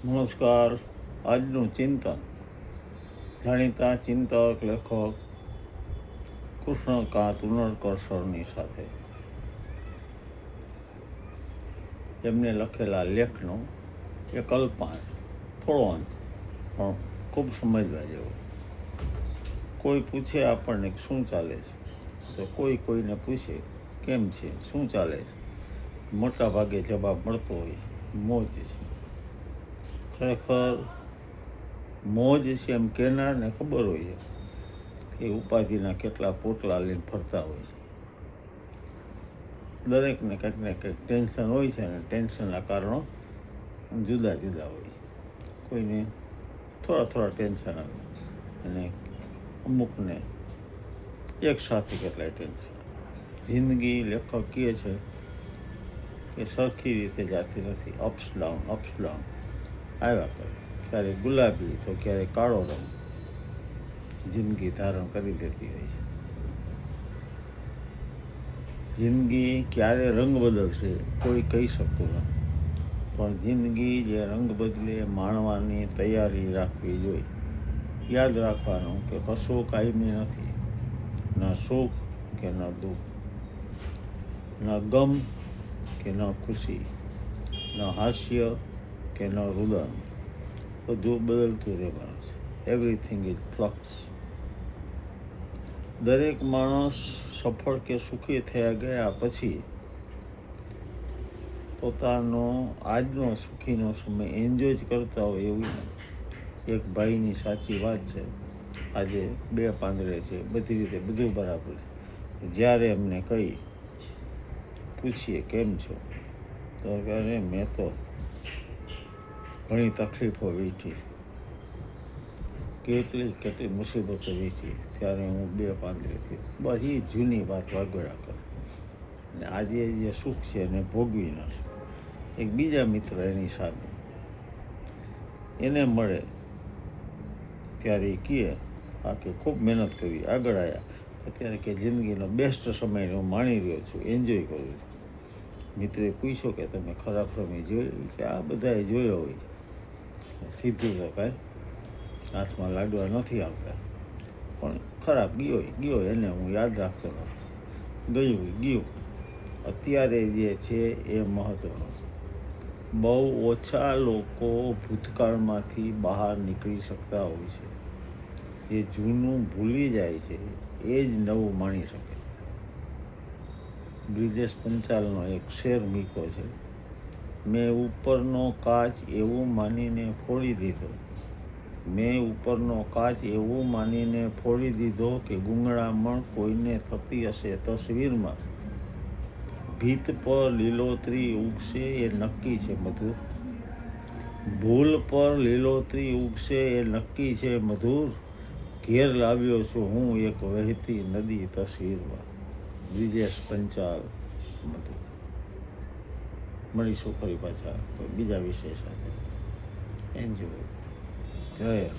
નમસ્કાર. આજનું ચિંતન જાણીતા ચિંતક લેખક કૃષ્ણકાંત ઉનડકર સરની સાથે એમને લખેલા લેખનો એક અલ્પાંશ, થોડો અંશ, પણ ખૂબ સમજવા જેવો. કોઈ પૂછે આપણને શું ચાલે છે, તો કોઈને પૂછે કેમ છે, શું ચાલે છે, મોટા ભાગે જવાબ મળતો હોય મોજ છે. ખરેખર મોજ છે એમ કહેનારને ખબર હોય છે કે ઉપાધિના કેટલા પોટલા લઈને ફરતા હોય છે. દરેકને કંઈક ને કંઈક ટેન્શન હોય છે અને ટેન્શનના કારણો જુદા જુદા હોય છે. કોઈને થોડા ટેન્શન આવે અને અમુકને એક સાથે કેટલાય ટેન્શન. જિંદગી લેખક કહે છે કે સરખી રીતે જાતી નથી, અપ્સ ડાઉન આવ્યા કરે. ક્યારેક ગુલાબી તો ક્યારેક કાળો રંગ જિંદગી ધારણ કરી લેતી હોય છે. જિંદગી ક્યારે રંગ બદલશે કોઈ કહી શકતું નથી, પણ જિંદગી જે રંગ બદલે માણવાની તૈયારી રાખવી જોઈએ. યાદ રાખવાનું કે કશું કાયમી નથી, ન સુખ કે ન દુઃખ, ન ગમ કે ન ખુશી, ન હાસ્ય કે ન રુદન. બધું બદલતું રહેવાનું છે. Everything is flux. દરેક માણસ સફળ કે સુખી થયા ગયા પછી પોતાનો આજનો સુખીનો સમય એન્જોય જ કરતા હોય એવું નથી. એક ભાઈની સાચી વાત છે, આજે 2 પાંદડે છે, બધી રીતે બધું બરાબર છે. જ્યારે એમને પૂછીએ કેમ છો, તો કહે મેં તો ઘણી તકલીફો વેઠી, કેટલી મુસીબતો વેઠી, ત્યારે હું 2 પાંદડે થયો. બસ એ જૂની વાત વાગોળા કરે. અને આજે જે સુખ છે એને ભોગવી નથી. એક બીજા મિત્ર એની સામે એને મળે ત્યારે એ કહે કે ખૂબ મહેનત કરી, આગળ આવ્યા, અત્યારે કે જિંદગીનો બેસ્ટ સમય હું માણી રહ્યો છું, એન્જોય કરું છું. મિત્રે પૂછ્યો કે તમે ખરાબ સમય જોયો? કે આ બધાએ જોયો હોય છે, સીધું તો કાંઈ હાથમાં લાડવા નથી આવતા, પણ ખરાબ ગયો એને હું યાદ રાખતો નથી. ગયું અત્યારે જે છે એ મહત્વનું છે. બહુ ઓછા લોકો ભૂતકાળમાંથી બહાર નીકળી શકતા હોય છે. જે જૂનું ભૂલી જાય છે એ જ નવું માણી શકે. બ્રિજેશ પંચાલનો એક શેર મૂક્યો છે, મેં ઉપરનો કાચ એવું માનીને ફોડી દીધો, કે ગૂંગળામણ કોઈને થતી હશે તસવીરમાં. ભીત પર લીલોતરી ઉગશે એ નક્કી છે મધુર, ભૂલ પર લીલોતરી ઉગશે એ નક્કી છે મધુર. ઘેર લાવ્યો છું હું એક વહેતી નદી તસવીરમાં. બ્રિજેશ પંચાલ, મધુર. મળીશું ફરી પાછા કોઈ બીજા વિષય સાથે. એન્જોય. જય